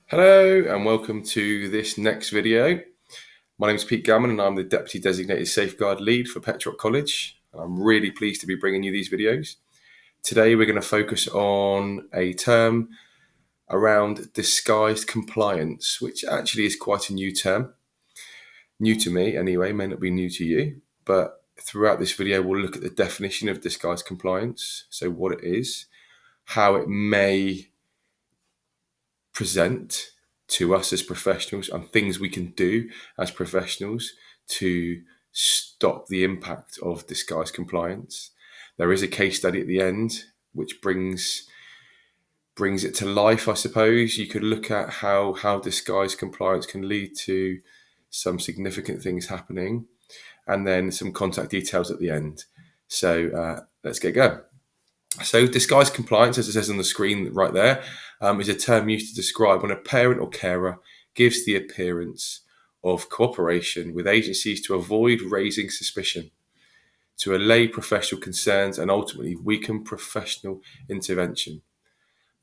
Hello and welcome to this next video. My name is Pete Gammon and I'm the Deputy Designated Safeguard Lead for Petrock College. And I'm really pleased to be bringing you these videos. Today we're going to focus on a term around disguised compliance, which actually is quite a new term. New to me anyway, may not be new to you. But throughout this video we'll look at the definition of disguised compliance, so what it is, how it may present to us as professionals and things we can do as professionals to stop the impact of disguised compliance. There is a case study at the end which brings it to life, I suppose. You could look at how disguised compliance can lead to some significant things happening, and then some contact details at the end. So let's get going. So disguised compliance, as it says on the screen right there, is a term used to describe when a parent or carer gives the appearance of cooperation with agencies to avoid raising suspicion, to allay professional concerns, and ultimately weaken professional intervention.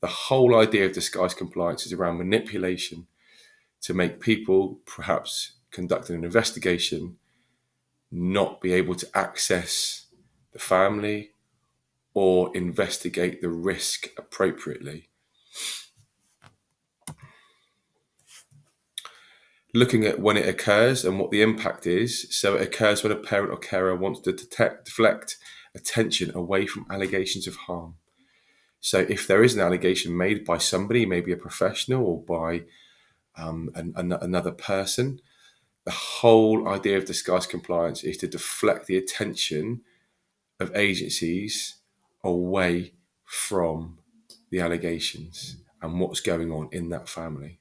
The whole idea of disguised compliance is around manipulation to make people, perhaps conducting an investigation, not be able to access the family or investigate the risk appropriately. Looking at when it occurs and what the impact is. So it occurs when a parent or carer wants to deflect attention away from allegations of harm. So if there is an allegation made by somebody, maybe a professional or by another person, the whole idea of disguised compliance is to deflect the attention of agencies away from the allegations and what's going on in that family.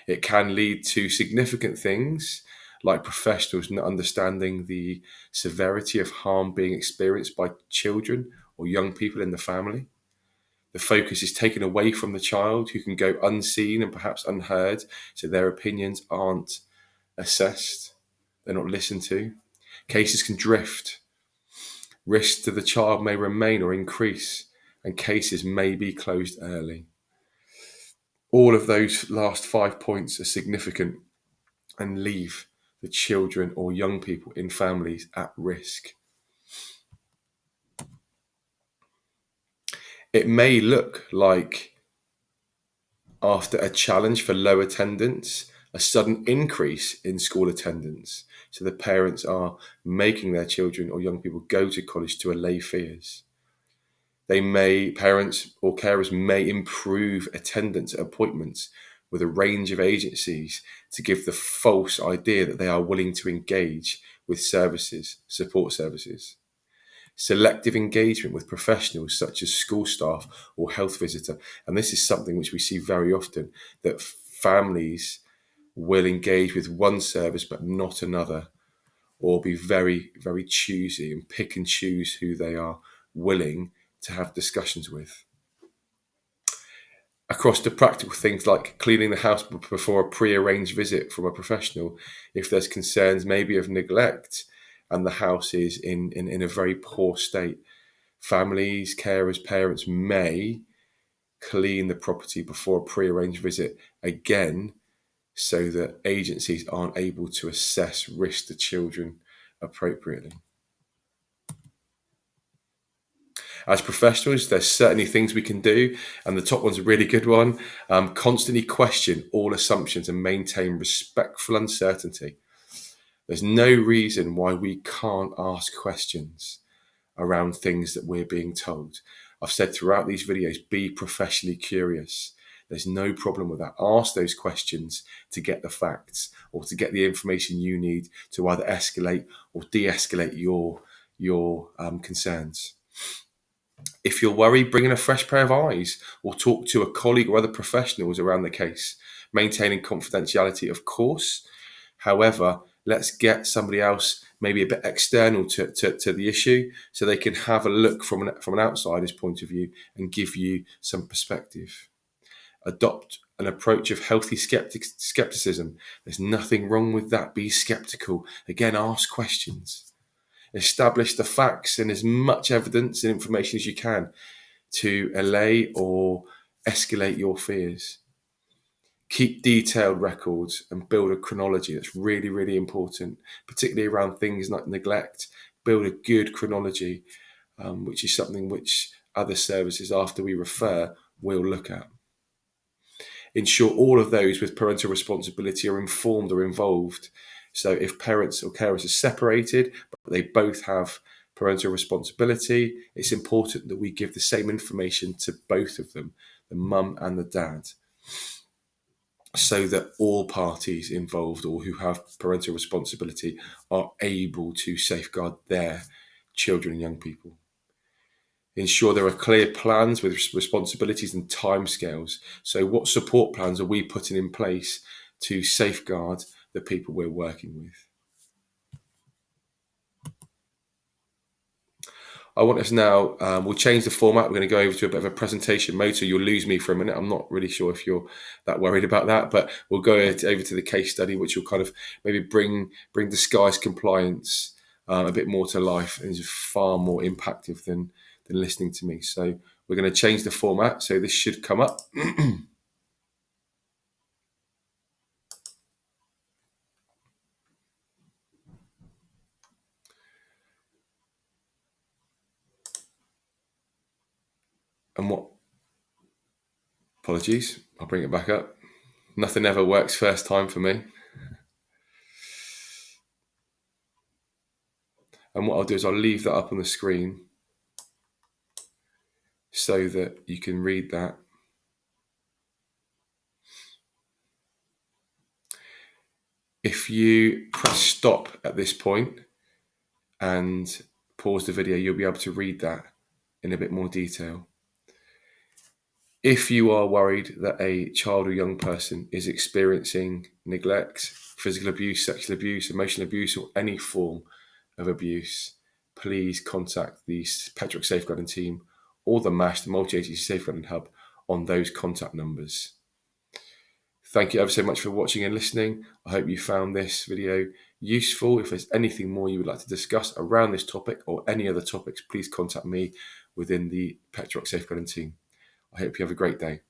It can lead to significant things like professionals not understanding the severity of harm being experienced by children or young people in the family. The focus is taken away from the child, who can go unseen and perhaps unheard, so their opinions aren't assessed, they're not listened to. Cases can drift. Risks to the child may remain or increase, and cases may be closed early. All of those last 5 points are significant and leave the children or young people in families at risk. It may look like, after a challenge for low attendance, a sudden increase in school attendance. So the parents are making their children or young people go to college to allay fears. Parents or carers may improve attendance at appointments with a range of agencies to give the false idea that they are willing to engage with support services. Selective engagement with professionals such as school staff or health visitor. And this is something which we see very often, that families will engage with one service but not another, or be very, very choosy and pick and choose who they are willing to have discussions with. Across to practical things like cleaning the house before a pre-arranged visit from a professional, if there's concerns maybe of neglect and the house is in a very poor state. Families, carers, parents may clean the property before a pre-arranged visit, again, so that agencies aren't able to assess risk to children appropriately. As professionals, there's certainly things we can do, and the top one's a really good one. Constantly question all assumptions and maintain respectful uncertainty. There's no reason why we can't ask questions around things that we're being told. I've said throughout these videos, be professionally curious. There's no problem with that. Ask those questions to get the facts or to get the information you need to either escalate or de-escalate your concerns. If you're worried, bring in a fresh pair of eyes or talk to a colleague or other professionals around the case. Maintaining confidentiality, of course. However, let's get somebody else maybe a bit external to the issue so they can have a look from an outsider's point of view and give you some perspective. Adopt an approach of healthy skepticism. There's nothing wrong with that. Be skeptical. Again, ask questions. Establish the facts and as much evidence and information as you can to allay or escalate your fears. Keep detailed records and build a chronology. That's really, really important, particularly around things like neglect. Build a good chronology, which is something which other services, after we refer, will look at. Ensure all of those with parental responsibility are informed or involved. So if parents or carers are separated, but they both have parental responsibility, it's important that we give the same information to both of them, the mum and the dad, so that all parties involved or who have parental responsibility are able to safeguard their children and young people. Ensure there are clear plans with responsibilities and timescales. So what support plans are we putting in place to safeguard the people we're working with? I want us now, we'll change the format. We're going to go over to a bit of a presentation mode, so you'll lose me for a minute. I'm not really sure if you're that worried about that, but we'll go over to the case study, which will kind of maybe bring disguise compliance a bit more to life, and is far more impactful than listening to me. So we're going to change the format. So this should come up. And what, apologies, I'll bring it back up. Nothing ever works first time for me. And what I'll do is I'll leave that up on the screen so that you can read that. If you press stop at this point and pause the video, you'll be able to read that in a bit more detail. If you are worried that a child or young person is experiencing neglect, physical abuse, sexual abuse, emotional abuse, or any form of abuse, please contact the pptx Safeguarding Team or the MASH, the Multi-Agency Safeguarding Hub, on those contact numbers. Thank you ever so much for watching and listening. I hope you found this video useful. If there's anything more you would like to discuss around this topic or any other topics, please contact me within the pptx Safeguarding Team. I hope you have a great day.